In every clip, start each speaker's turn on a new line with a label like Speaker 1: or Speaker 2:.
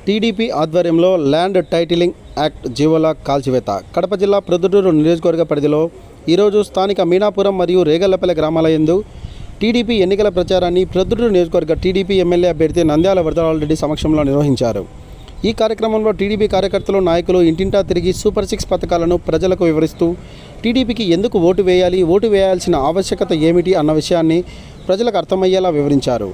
Speaker 1: TDP ఆధ్వర్యంలో land titling act జీవోల కాల్చివేత. Kadapa జిల్లా ప్రొద్దుటూరు నియోజకవర్గ పరిధిలో ఈరోజు స్థానిక మీనాపురం మరియు రేగళ్లపల్లె గ్రామాల యందు టీడీపీ ఎన్నికల ప్రచారాన్ని ప్రొద్దుటూరు నియోజకవర్గ టీడీపీ ఎమ్మెల్యే అభ్యర్థి నంద్యాల వరదరాజరెడ్డి సమక్షంలో నిర్వహించారు. ఈ కార్యక్రమంలో టీడీపీ కార్యకర్తలు, నాయకులు ఇంటింటా తిరిగి సూపర్ 6 పథకాలను ప్రజలకు వివరిస్తూ టీడీపీకి ఎందుకు ఓటు వేయాలి, ఓటు వేయాల్సిన ఆవశ్యకత ఏమిటి అన్న విషయాన్ని ప్రజలకు అర్థమయ్యేలా వివరించారు.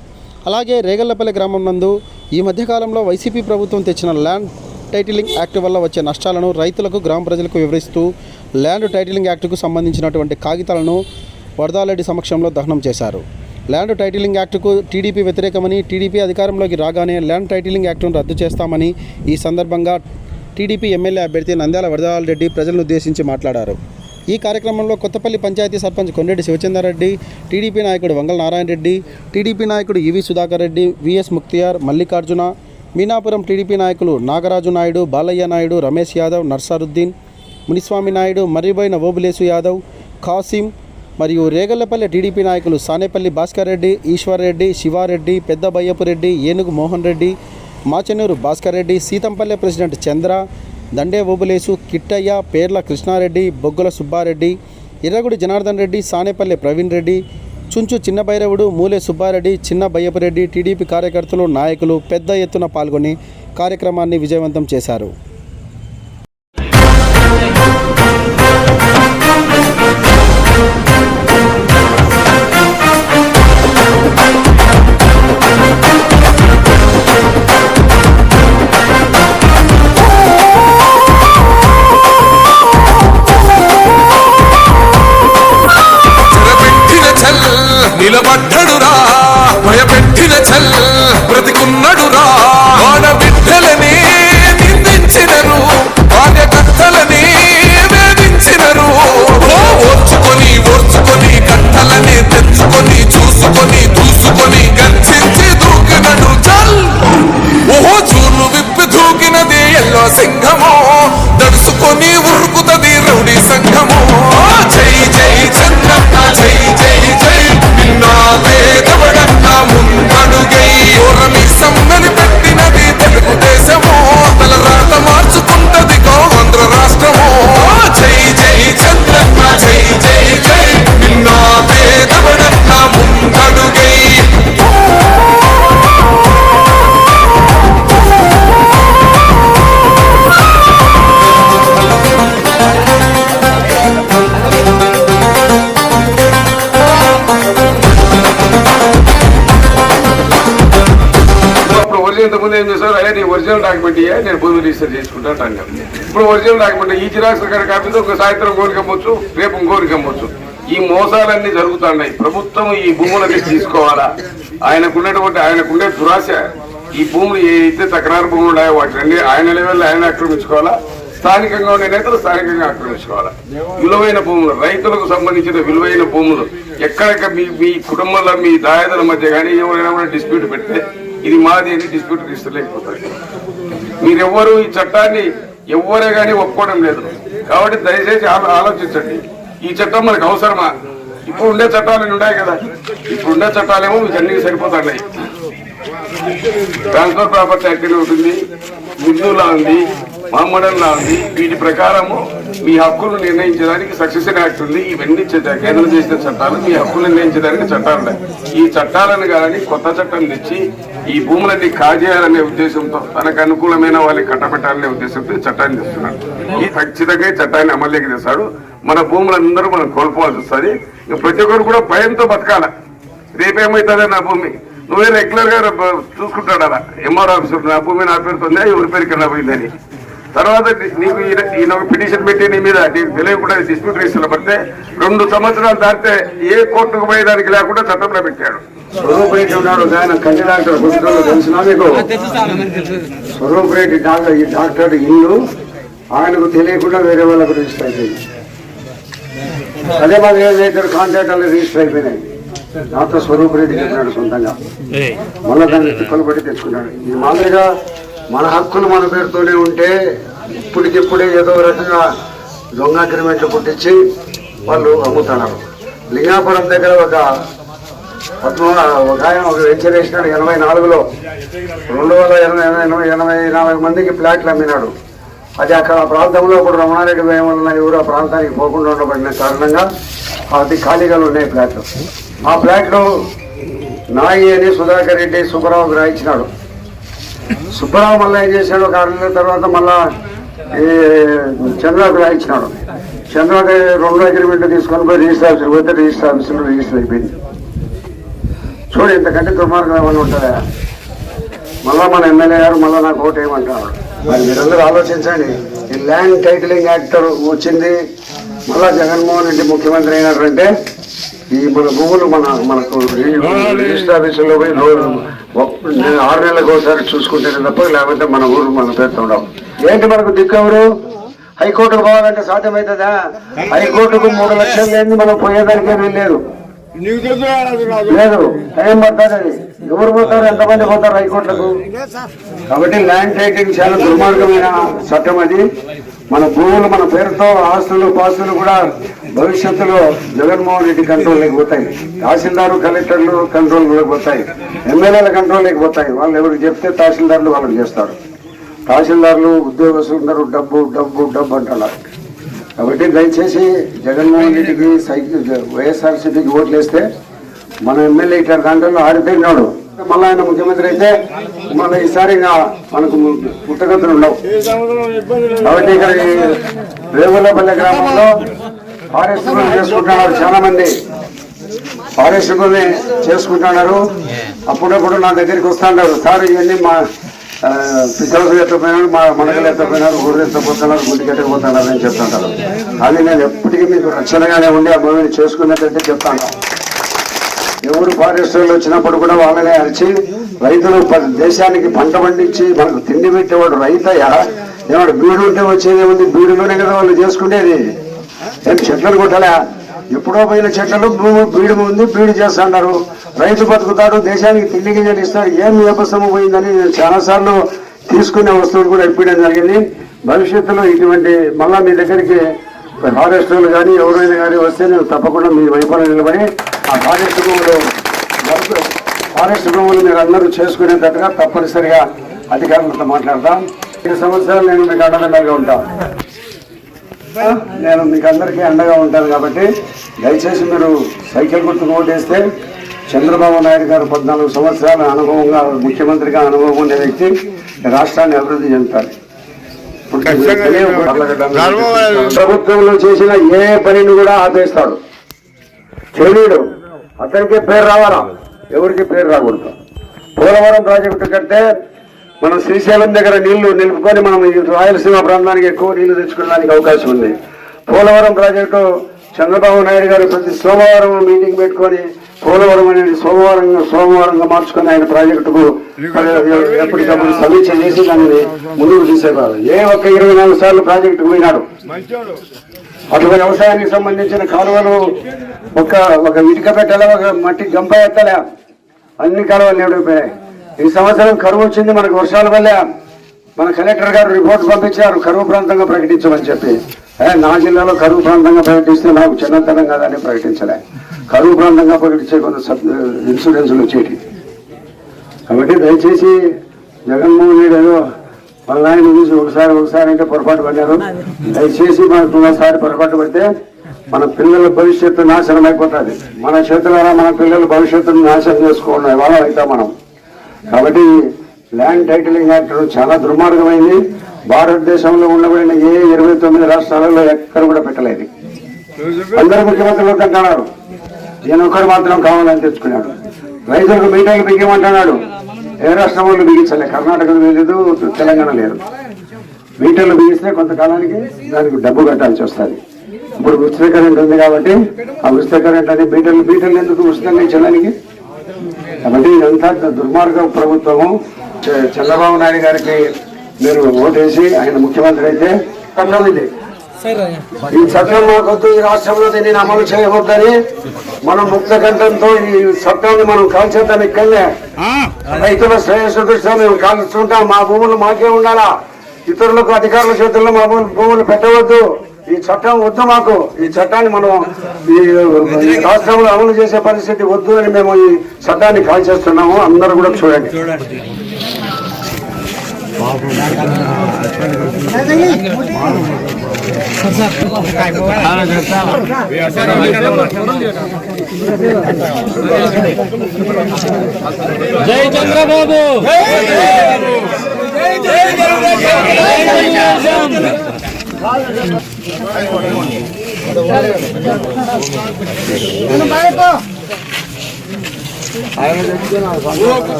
Speaker 1: అలాగే రేగళ్లపల్లె గ్రామం నందు ఈ మధ్యకాలంలో వైసీపీ ప్రభుత్వం తెచ్చిన ల్యాండ్ టైటిలింగ్ యాక్ట్ వల్ల వచ్చే నష్టాలను రైతులకు, గ్రామ ప్రజలకు వివరిస్తూ ల్యాండ్ టైటిలింగ్ యాక్టుకు సంబంధించినటువంటి కాగితాలను వరదారెడ్డి సమక్షంలో దహనం చేశారు. ల్యాండ్ టైటిలింగ్ యాక్టుకు టీడీపీ వ్యతిరేకమని, టీడీపీ అధికారంలోకి రాగానే ల్యాండ్ టైటిలింగ్ యాక్టును రద్దు చేస్తామని ఈ సందర్భంగా టీడీపీ ఎమ్మెల్యే అభ్యర్థి నంద్యాల వరదరాజరెడ్డి ప్రజలను ఉద్దేశించి మాట్లాడారు. ఈ కార్యక్రమంలో కొత్తపల్లి పంచాయతీ సర్పంచ్ కొండరెడ్డి శివచంద్రారెడ్డి, టీడీపీ నాయకుడు వంగల నారాయణ రెడ్డి, టీడీపీ నాయకుడు ఈవి సుధాకర్ రెడ్డి, విఎస్ ముక్తియార్, మల్లికార్జున, మీనాపురం టీడీపీ నాయకులు నాగరాజు నాయుడు, బాలయ్య నాయుడు, రమేష్ యాదవ్, నర్సారుద్దీన్, మునిస్వామి నాయుడు, మర్రిబోయిన ఓబులేసు యాదవ్, ఖాసిం మరియు రేగళ్లపల్లె టీడీపీ నాయకులు సానేపల్లి భాస్కర్ రెడ్డి, ఈశ్వర్ రెడ్డి, శివారెడ్డి, పెద్ద బయ్యపు రెడ్డి, ఏనుగు మోహన్ రెడ్డి, మాచెన్నూరు భాస్కర్ రెడ్డి, సీతంపల్లె ప్రెసిడెంట్ చంద్ర, దండే ఓబులేసు, కిట్టయ్య, పేర్ల కృష్ణారెడ్డి, బొగ్గుల సుబ్బారెడ్డి, ఇర్రగుడి జనార్దన్ రెడ్డి, సానేపల్లె ప్రవీణ్ రెడ్డి, చుంచు చిన్న భైరవుడు, మూలే సుబ్బారెడ్డి, చిన్న బయ్యపురెడ్డి, టీడీపీ కార్యకర్తలు, నాయకులు పెద్ద ఎత్తున పాల్గొని కార్యక్రమాన్ని విజయవంతం చేశారు.
Speaker 2: నిలబడ్డడురా భయపెట్టిన చల్ బ్రతికున్నడురా ఆడబిడ్డలని నిందించినరు, కార్యకర్తలని వేధించినరు. ఓర్చుకొని ఓర్చుకొని కట్టలని తెచ్చుకొని చూసుకొని దూసుకొని గర్జించి దూకినడు చల్. ఓహో చూలు విప్పి దూకినది ఎల్లో సింహమో, దడుసుకొని ఉరుకుతది రౌడీ సంఘమో. జై జై చంద్రన్న జై జై జై పేదవడన్నా ముందడుగై ఓరమి సమ్మని పెట్టినది తెలుగుదేశమో, తల రాత మార్చుకుంటది ఆంధ్ర రాష్ట్రమో. జై జై చంద్రన్న జై జై జై నిన్న పేదవడన్నా ముందడుగై.
Speaker 3: ఇంతకుముందు ఏం చేశారు, అయ్యా నీ ఒరిజినల్ డాక్యుమెంట్ ఇయ్యా, నేను భూమి రిజిస్టర్ చేసుకుంటాను అంటాను. ఇప్పుడు ఒరిజినల్ డాక్యుమెంట్ ఈ జిరాక్స్ కాపీతో ఒక సాయంత్రం ఇంకోరికి అమ్మొచ్చు, రేపు ఇంకోరికి అమ్మొచ్చు. ఈ మోసాలన్నీ జరుగుతున్నాయి. ప్రభుత్వం ఈ భూములకి తీసుకోవాలా? ఆయనకుండే దురాశ ఈ భూములు ఏదైతే తక్రారు భూములు ఉన్నాయో వాటిని ఆయన లెవెల్లో ఆయన ఆక్రమించుకోవాలా, స్థానికంగా ఉండే నేతలు స్థానికంగా ఆక్రమించుకోవాలా. విలువైన భూములు, రైతులకు సంబంధించిన విలువైన భూములు ఎక్కడ మీ కుటుంబంలో మీ దాయాదుల మధ్య కానీ ఎవరైనా కూడా డిస్ప్యూట్ పెడితే ఇది మాది అని డిస్ప్యూట్ తీసుకోలేకపోతుంది. మీరెవ్వరూ ఈ చట్టాన్ని ఎవ్వరే కానీ ఒప్పుకోవడం లేదు. కాబట్టి దయచేసి ఆలోచించండి, ఈ చట్టం మనకు అవసరమా? ఇప్పుడు ఉండే చట్టాలు ఉన్నాయి కదా, ఇప్పుడు ఉండే చట్టాలేమో మీకు అన్ని సరిపోతున్నాయి. ట్రాన్స్ఫర్ ప్రాపర్టీ యాక్ట్ ఉంటుంది, ముందులా ఉంది, మామూడల్లా ఉంది. వీటి ప్రకారము మీ హక్కులు నిర్ణయించడానికి సక్సెషన్ యాక్ట్ ఉంది. ఇవన్నీ కేంద్రం చేసిన చట్టాలు మీ హక్కులు నిర్ణయించడానికి చట్టాలు ఉన్నాయి. ఈ చట్టాలను కానీ కొత్త చట్టం తెచ్చి ఈ భూములన్నీ కాజేయాలనే ఉద్దేశంతో, తనకు అనుకూలమైన వాళ్ళకి కట్టబెట్టాలనే ఉద్దేశంతో చట్టాన్ని తెస్తున్నాడు. ఈ ఖచ్చితంగా ఈ చట్టాన్ని అమల్లోకి తెస్తాడు. మన భూములందరూ మనం కోల్పోవాల్సి వస్తుంది. ప్రతి ఒక్కరు కూడా భయంతో బతకాల. రేపేమవుతుందా నా భూమి, నువ్వే రెగ్యులర్ గా చూసుకుంటాడు అలా ఎంఆర్ ఆఫీసర్, నా భూమి నా పేరుతోందా, ఎవరి పేరు కింద పోయిందని. తర్వాత నీకు ఈయన పిటిషన్ పెట్టి నీ మీద నీకు తెలియకుండా డిస్ప్యూట్ రిజిస్టర్లో పడితే 2 సంవత్సరాలు దాటితే ఏ కోర్టుకు పోయేదానికి లేకుండా చట్టంలో పెట్టాడు.
Speaker 4: స్వరూప్ రెడ్డి ఉన్నాడు, ఆయన కంటి డాక్టర్ తెలిసినా మీకు? స్వరూప్ రెడ్డి డాక్టర్, ఈ డాక్టర్ ఇల్లు ఆయనకు తెలియకుండా వేరే వాళ్ళకు రిజిస్టర్ అయిపోయింది. అదే మాదిరి ఏదైతే కాంట్రాక్టర్లు రిజిస్టర్ అయిపోయినాయి. డాక్టర్ స్వరూప్ రెడ్డి చెప్పినాడు సొంతంగా, మళ్ళీ దాన్ని తిప్పలు పట్టి తెచ్చుకున్నాడు. ఈ మాదిరిగా మన హక్కులు మన పేరుతోనే ఉంటే ఇప్పటికిప్పుడే ఏదో రకంగా దొంగ అగ్రిమెంట్లు పుట్టించి వాళ్ళు అమ్ముతున్నారు. లింగాపురం దగ్గర ఒక ఆయన ఒక వెంచర్ వేసినాడు 84లో 284 మందికి ప్లాట్లు అమ్మినాడు. అది అక్కడ ఆ ప్రాంతంలో ఇప్పుడు రమణారెడ్డి భయం వలన ఎవరు ఆ ప్రాంతానికి పోకుండా ఉండబడిన కారణంగా అది ఖాళీగా ఉన్నాయి ప్లాట్లు. ఆ ప్లాట్లు నాగి అని సుధాకర్ రెడ్డి సుబ్బారావుకి రాయించినాడు. సుబ్బారావు మళ్ళీ ఏం చేశాడు, ఒక 6 నెలల తర్వాత మళ్ళా ఈ చంద్రబాబు రాయించినాడు. చంద్రబాబు 2 అగ్రిమెంట్లు తీసుకొని పోయి రిజిస్టర్ ఆఫీసులు పోతే రిజిస్టర్ ఆఫీసులో రిజిస్టర్ అయిపోయింది. చూడు ఇంతకంటే దుర్మార్గం ఏమైనా ఉంటుందా? మళ్ళా మన ఎమ్మెల్యే గారు మళ్ళీ నాకు ఓటు ఏమంటారు. మరి మీరందరూ ఆలోచించండి. ఈ ల్యాండ్ టైటిలింగ్ యాక్ట్ వచ్చింది, మళ్ళా జగన్మోహన్ రెడ్డి ముఖ్యమంత్రి అయినారంటే ఈ మన భూములు మనకు రిజిస్టర్ ఆఫీసులో పోయి 6 నెలలకు ఒకసారి చూసుకుంటేనే తప్ప లేకపోతే మన ఊరు మన పేరుతో ఉండవు. ఏంటి మనకు దిక్కెవరు? హైకోర్టుకు పోవాలంటే సాధ్యమవుతుందా? హైకోర్టుకు 3 లక్షలు లేని మనం పోయేదానికి ఏమీ లేదు. టైం పడుతుంది. అది ఎవరు పోతారు, ఎంతమంది పోతారు హైకోర్టులకు? కాబట్టి ల్యాండ్ టైటిలింగ్ చాలా దుర్మార్గమైన చట్టం. అది మన భూములు మన పేరుతో ఆస్తులు పాస్తులు కూడా భవిష్యత్తులో జగన్మోహన్ రెడ్డి కంట్రోల్ లేకపోతాయి. తహసీల్దారు కలెక్టర్లు కంట్రోల్ లేకపోతాయి. ఎమ్మెల్యేల కంట్రోల్ లేకపోతాయి. వాళ్ళు ఎవరికి చెప్తే తహసీల్దారులు వాళ్ళకి చేస్తారు. తహసీల్దారులు ఉద్యోగస్తులందరూ డబ్బు డబ్బు డబ్బు అంటున్నారు. కాబట్టి దయచేసి జగన్మోహన్ రెడ్డికి వైఎస్ఆర్సీపీకి ఓట్లు వేస్తే మన ఎమ్మెల్యే ఇక్కడ దాంట్లో ఆడిపోయినాడు. మళ్ళీ ఆయన ముఖ్యమంత్రి అయితే మళ్ళీ ఈసారి మనకు పుట్టగతులు ఉండవు. కాబట్టి ఇక్కడ రేవులపల్లె గ్రామంలో ఫారెస్ట్ చేసుకుంటున్నారు. చాలా మంది ఫారెస్ట్ చేసుకుంటున్నారు. అప్పుడప్పుడు నా దగ్గరికి వస్తుంటారు, సార్ ఇవన్నీ మా పిచ్చలు ఎత్తపోయినారు, మా మనకలు ఎత్తపోయినారు, ఊరు ఎత్తపోతున్నారు, గుంటికి ఎత్తకపోతున్నారు అని చెప్తుంటారు. కానీ నేను ఎప్పటికీ మీకు రక్షణగానే ఉండి ఆ భూమిని చేసుకున్నట్లయితే చెప్తాను. ఎవరు ఫారెస్టర్లు వచ్చినప్పుడు కూడా వాళ్ళనే అరిచి రైతులు దేశానికి పంట పండించి మనకు తిండి పెట్టేవాడు రైతయ్యా. ఏవాడు బీడు ఉంటే వచ్చేది ఏముంది? బీడులోనే కదా వాళ్ళు చేసుకునేది. ఏం చెట్లను కొట్టాలా? ఎప్పుడో పోయిన చెట్లను బీడు ఉంది, బీడు చేస్తున్నారు. రైతు బతుకుతాడు, దేశానికి తిండి గింజలు ఇస్తాడు. ఏం వ్యవస్థము పోయిందని నేను చాలాసార్లు తీసుకునే వస్తువులు కూడా ఇప్పడం జరిగింది. భవిష్యత్తులో ఇటువంటి మళ్ళా మీ దగ్గరికి ఫారెస్టర్లు కానీ ఎవరైనా కానీ వస్తే నేను తప్పకుండా మీ వైపున నిలబడి ఆ ఫారెస్ట్ భూములు మీరు అందరూ చేసుకునేటట్టుగా తప్పనిసరిగా అధికారులతో మాట్లాడతాం. 7 సంవత్సరాలు నేను మీకు అండగా ఉంటాను. నేను మీకు అందరికీ అండగా ఉంటాను. కాబట్టి దయచేసి మీరు సైకిల్ గుర్తుకు ఓటేస్తే చంద్రబాబు నాయుడు గారు 14 సంవత్సరాల అనుభవంగా ముఖ్యమంత్రిగా అనుభవం ఉండే వ్యక్తి రాష్ట్రాన్ని అభివృద్ధి చెందుతారు. ప్రభుత్వంలో చేసిన ఏ పనిని కూడా ఆపేస్తాడు, చేయలేడు. అతనికే పేరు రావాలా, ఎవరికి పేరు రాకూడదు. పోలవరం ప్రాజెక్టు కంటే మనం శ్రీశైలం దగ్గర నీళ్లు నిలుపుకొని మనం రాయలసీమ ప్రాంతానికి ఎక్కువ నీళ్లు తెచ్చుకోవడానికి అవకాశం ఉంది. పోలవరం ప్రాజెక్టు చంద్రబాబు నాయుడు గారు ప్రతి సోమవారం మీటింగ్ పెట్టుకొని పోలవరం అనేది సోమవారంగా మార్చుకొని ఆయన ప్రాజెక్టుకు ఎప్పటికప్పుడు సమీక్ష చేసి దాన్ని ముందుకు తీసేవారు. ఒక్క 24 సార్లు ప్రాజెక్టుకు పోయినాడు. అటు వ్యవసాయానికి సంబంధించిన కాలువలు ఒక ఇటుక పెట్టాలా, ఒక మట్టి గంప ఎత్తాలా, అన్ని కాలువలు నిండిపోయాయి. ఈ సంవత్సరం కరువు వచ్చింది. మనకు వర్షాల వల్ల మన కలెక్టర్ గారు రిపోర్ట్ పంపించారు కరువు ప్రాంతంగా ప్రకటించమని చెప్పి. నా జిల్లాలో కరువు ప్రాంతంగా ప్రకటిస్తే నాకు చిన్నతనం కాదని ప్రకటించలే. కరువు ప్రాంతంగా ప్రకటించే కొంత ఇన్సూరెన్సులు వచ్చేటి. కాబట్టి దయచేసి జగన్మోహన్ రెడ్డి ఏదో వాళ్ళ ఆయన చూసి ఒకసారి అంటే పొరపాటు పడ్డారు. దయచేసి మనకు ఒకసారి పొరపాటు పడితే మన పిల్లల భవిష్యత్తు నాశనం అయిపోతుంది. మన చేతులారా మన పిల్లల భవిష్యత్తును నాశనం చేసుకోవడం వాళ్ళ అవుతాం మనం. కాబట్టి ల్యాండ్ టైటిలింగ్ యాక్ట్ చాలా దుర్మార్గమైంది. భారతదేశంలో ఉండబడిన ఏ 29 రాష్ట్రాలలో ఎక్కడ కూడా పెట్టలేదు. అందరూ ముఖ్యమంత్రులు అంటున్నారు, ఈయన ఒక్కరు మాత్రం కావాలని తెచ్చుకున్నాడు. రైతులకు మీటర్లు బిగించమంటున్నాడు. ఏ రాష్ట్రం వాళ్ళు బిగించలే, కర్ణాటకలో లేదు, తెలంగాణ లేదు. మీటర్లు బిగిస్తే కొంతకాలానికి దానికి డబ్బు కట్టాల్సి వస్తుంది. ఇప్పుడు ఉచిత కరెంట్ ఉంది కాబట్టి ఆ ఉచిత కరెంట్ అని మీటర్లు ఎందుకు ఉచితంగా ఇచ్చడానికి? కాబట్టి ఇదంతా దుర్మార్గ ప్రభుత్వము. చంద్రబాబు నాయుడు గారికి మీరు ఓటేసి ఆయన ముఖ్యమంత్రి అయితే చట్టం ఇది. ఈ చట్టం మాకొద్దు, ఈ రాష్ట్రంలో దీన్ని అమలు చేయవద్దని మనం ముక్త కంఠంతో ఈ చట్టాన్ని మనం కాల్చేద్దాం. ఇక్కడనే రైతుల శ్రేయస్సు దృష్ట్యా మేము కాల్చుకుంటాం. మా భూములు మాకే ఉండాలా, ఇతరులకు అధికారుల చేతుల్లో మా భూములు పెట్టవద్దు. ఈ చట్టం వద్దు మాకు, ఈ చట్టాన్ని మనం ఈ రాష్ట్రంలో అమలు చేసే పరిస్థితి వద్దు అని మేము ఈ చట్టాన్ని కాల్ చేస్తున్నాము. అందరూ కూడా చూడండి.
Speaker 5: జై చంద్రబాబు,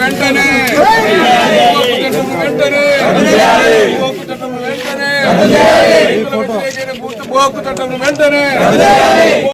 Speaker 3: వెంటనే వెంటనే